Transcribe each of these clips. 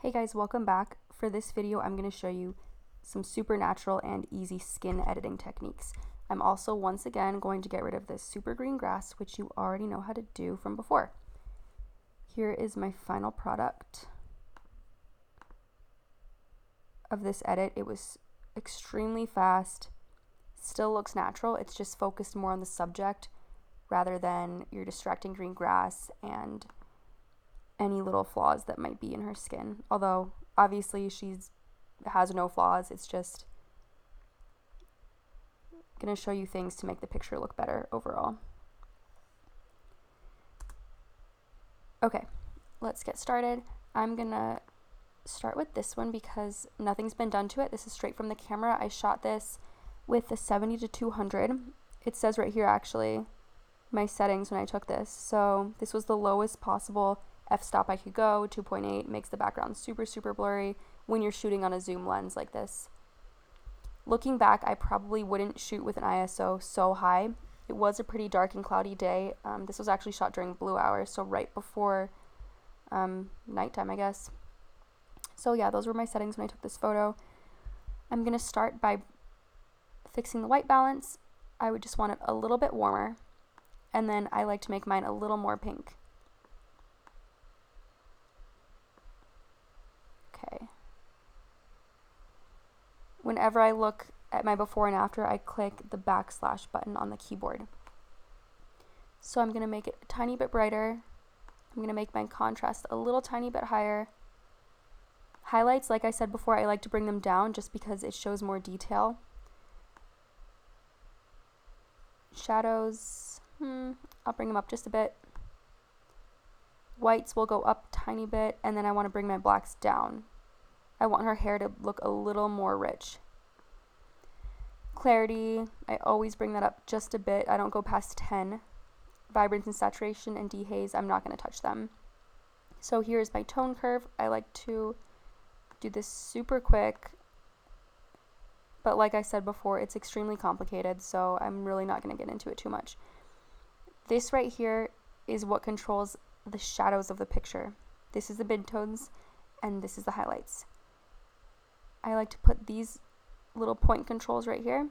Hey guys, welcome back. For this video, I'm going to show you some super natural and easy skin editing techniques. I'm also once again going to get rid of this super green grass, which you already know how to do from before. Here is my final product of this edit. It was extremely fast, still looks natural. It's just focused more on the subject rather than your distracting green grass and any little flaws that might be in her skin. Although obviously she has no flaws, it's just gonna show you things to make the picture look better overall. Okay, let's get started. I'm gonna start with this one because nothing's been done to it. This is straight from the camera. I shot this with the 70 to 200. It says right here actually my settings when I took this. So this was the lowest possible f-stop I could go. 2.8 makes the background super blurry when you're shooting on a zoom lens like this. Looking back, I probably wouldn't shoot with an ISO so high. It was a pretty dark and cloudy day. This was actually shot during blue hours, so right before nighttime, I guess. So yeah, those were my settings when I took this photo. I'm gonna start by fixing the white balance. I would just want it a little bit warmer, and then I like to make mine a little more pink. Okay. Whenever I look at my before and after, I click the backslash button on the keyboard. So I'm going to make it a tiny bit brighter. I'm going to make my contrast a little tiny bit higher. Highlights, like I said before, I like to bring them down just because it shows more detail. Shadows, I'll bring them up just a bit. Whites will go up a tiny bit, and then I want to bring my blacks down. I want her hair to look a little more rich. Clarity, I always bring that up just a bit. I don't go past 10. Vibrance and saturation and dehaze, I'm not going to touch them. So here's my tone curve. I like to do this super quick, but like I said before, it's extremely complicated, so I'm really not going to get into it too much. This right here is what controls the shadows of the picture. This is the midtones, and this is the highlights. I like to put these little point controls right here,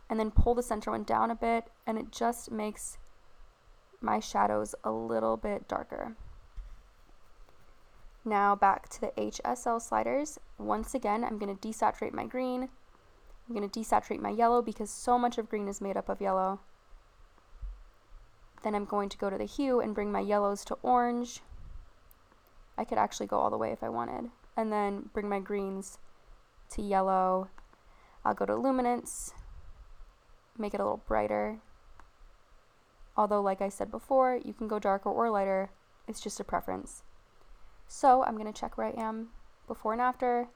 and then pull the center one down a bit, and it just makes my shadows a little bit darker. Now back to the HSL sliders. Once again, I'm going to desaturate my green. I'm going to desaturate my yellow because so much of green is made up of yellow. Then I'm going to go to the hue and bring my yellows to orange. I could actually go all the way if I wanted. And then bring my greens to yellow. I'll go to luminance, make it a little brighter. Although, like I said before, you can go darker or lighter. It's just a preference. So I'm going to check where I am before and after.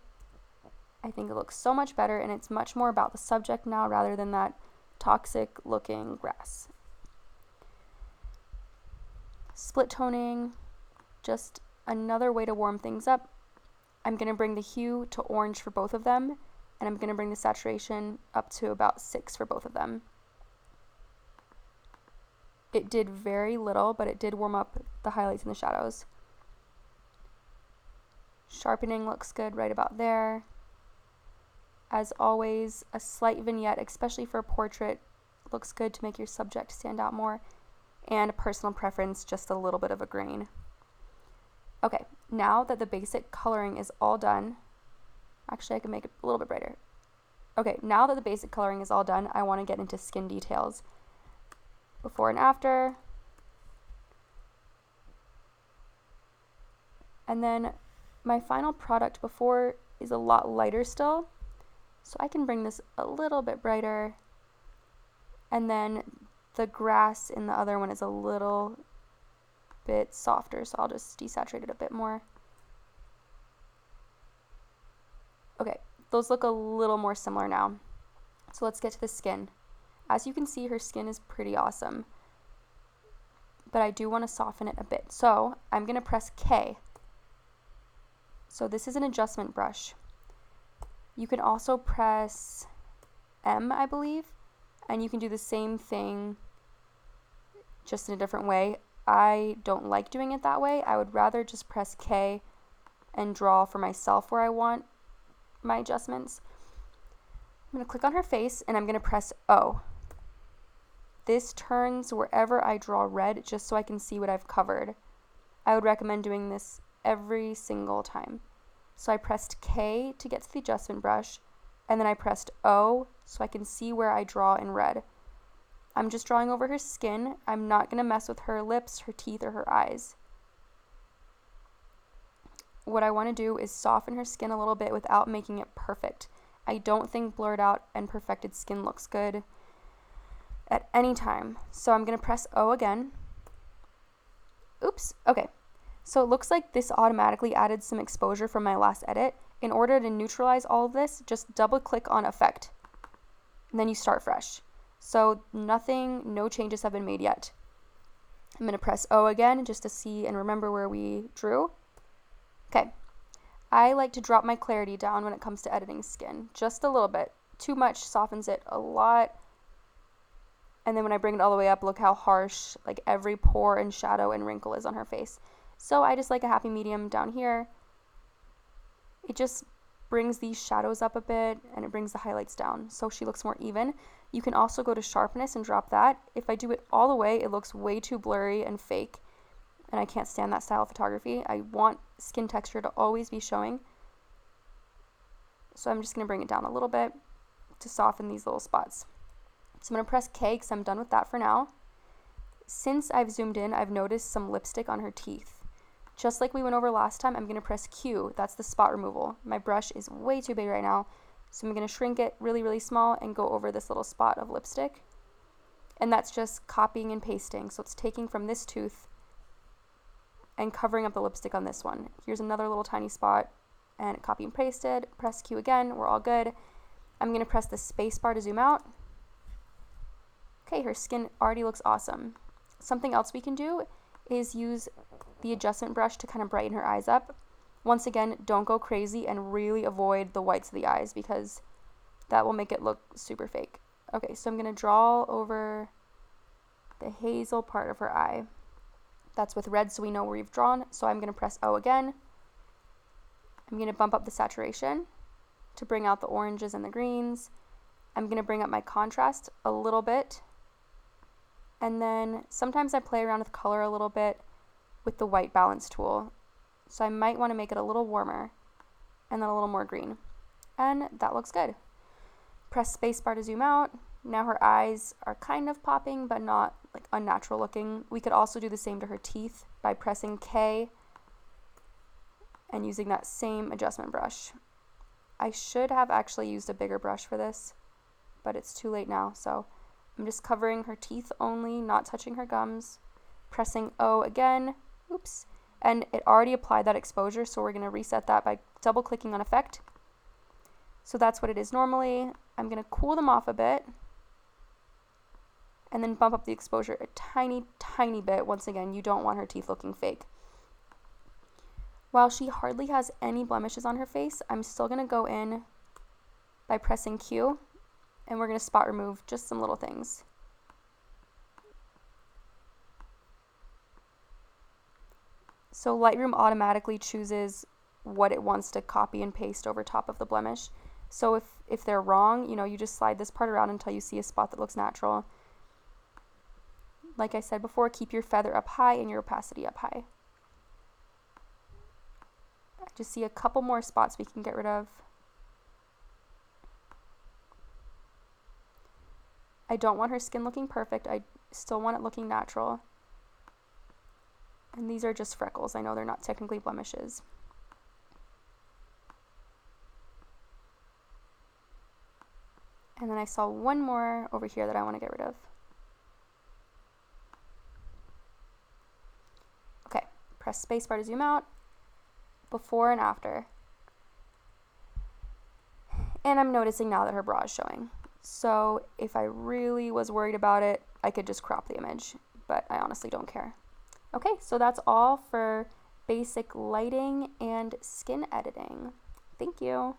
I think it looks so much better, and it's much more about the subject now rather than that toxic looking grass. Split toning, just another way to warm things up. I'm going to bring the hue to orange for both of them, and I'm going to bring the saturation up to about 6 for both of them. It did very little, but it did warm up the highlights and the shadows. Sharpening looks good right about there. As always, a slight vignette, especially for a portrait, looks good to make your subject stand out more. And a personal preference, just a little bit of a grain. Okay, now that the basic coloring is all done, actually I can make it a little bit brighter. Okay, now that the basic coloring is all done, I want to get into skin details. Before and after. And then my final product before is a lot lighter still, so I can bring this a little bit brighter. And then the grass in the other one is a little bit softer, so I'll just desaturate it a bit more. Okay, those look a little more similar now. So let's get to the skin. As you can see, her skin is pretty awesome, but I do want to soften it a bit. So I'm going to press K. So this is an adjustment brush. You can also press M, I believe, and you can do the same thing just in a different way. I don't like doing it that way. I would rather just press K and draw for myself where I want my adjustments. I'm going to click on her face and I'm going to press O. This turns wherever I draw red just so I can see what I've covered. I would recommend doing this every single time. So I pressed K to get to the adjustment brush, and then I pressed O so I can see where I draw in red. I'm just drawing over her skin. I'm not going to mess with her lips, her teeth, or her eyes. What I want to do is soften her skin a little bit without making it perfect. I don't think blurred out and perfected skin looks good at any time. So I'm going to press O again. Oops. Okay. So it looks like this automatically added some exposure from my last edit. In order to neutralize all of this, just double click on Effect. And then you start fresh. So no changes have been made yet. I'm going to press O again just to see and remember where we drew. Okay. I like to drop my clarity down when it comes to editing skin. Just a little bit. Too much softens it a lot. And then when I bring it all the way up, look how harsh like every pore and shadow and wrinkle is on her face. So I just like a happy medium down here. It just brings these shadows up a bit and it brings the highlights down so she looks more even. You can also go to sharpness and drop that. If I do it all the way, it looks way too blurry and fake, and I can't stand that style of photography. I want skin texture to always be showing. So I'm just going to bring it down a little bit to soften these little spots. So I'm going to press K because I'm done with that for now. Since I've zoomed in, I've noticed some lipstick on her teeth. Just like we went over last time, I'm going to press Q. That's the spot removal. My brush is way too big right now, so I'm going to shrink it really, really small and go over this little spot of lipstick. And that's just copying and pasting. So it's taking from this tooth and covering up the lipstick on this one. Here's another little tiny spot, and copy and pasted. Press Q again. We're all good. I'm going to press the space bar to zoom out. Okay, her skin already looks awesome. Something else we can do is use the adjustment brush to kind of brighten her eyes up. Once again, don't go crazy and really avoid the whites of the eyes because that will make it look super fake. Okay, so I'm going to draw over the hazel part of her eye. That's with red so we know where we've drawn. So I'm going to press O again. I'm going to bump up the saturation to bring out the oranges and the greens. I'm going to bring up my contrast a little bit. And then sometimes I play around with color a little bit with the white balance tool. So I might want to make it a little warmer and then a little more green. And that looks good. Press spacebar to zoom out. Now her eyes are kind of popping but not like unnatural looking. We could also do the same to her teeth by pressing K and using that same adjustment brush. I should have actually used a bigger brush for this, but it's too late now, so I'm just covering her teeth only, not touching her gums. Pressing O again. Oops. And it already applied that exposure, so we're going to reset that by double clicking on Effect. So that's what it is normally. I'm going to cool them off a bit and then bump up the exposure a tiny, tiny bit. Once again, you don't want her teeth looking fake. While she hardly has any blemishes on her face, I'm still going to go in by pressing Q, and we're going to spot remove just some little things. So Lightroom automatically chooses what it wants to copy and paste over top of the blemish. So if they're wrong, you just slide this part around until you see a spot that looks natural. Like I said before, keep your feather up high and your opacity up high. I just see a couple more spots we can get rid of. I don't want her skin looking perfect. I still want it looking natural. And these are just freckles. I know they're not technically blemishes. And then I saw one more over here that I want to get rid of. Okay, press spacebar to zoom out, before and after. And I'm noticing now that her bra is showing. So if I really was worried about it, I could just crop the image, but I honestly don't care. Okay, so that's all for basic lighting and skin editing. Thank you.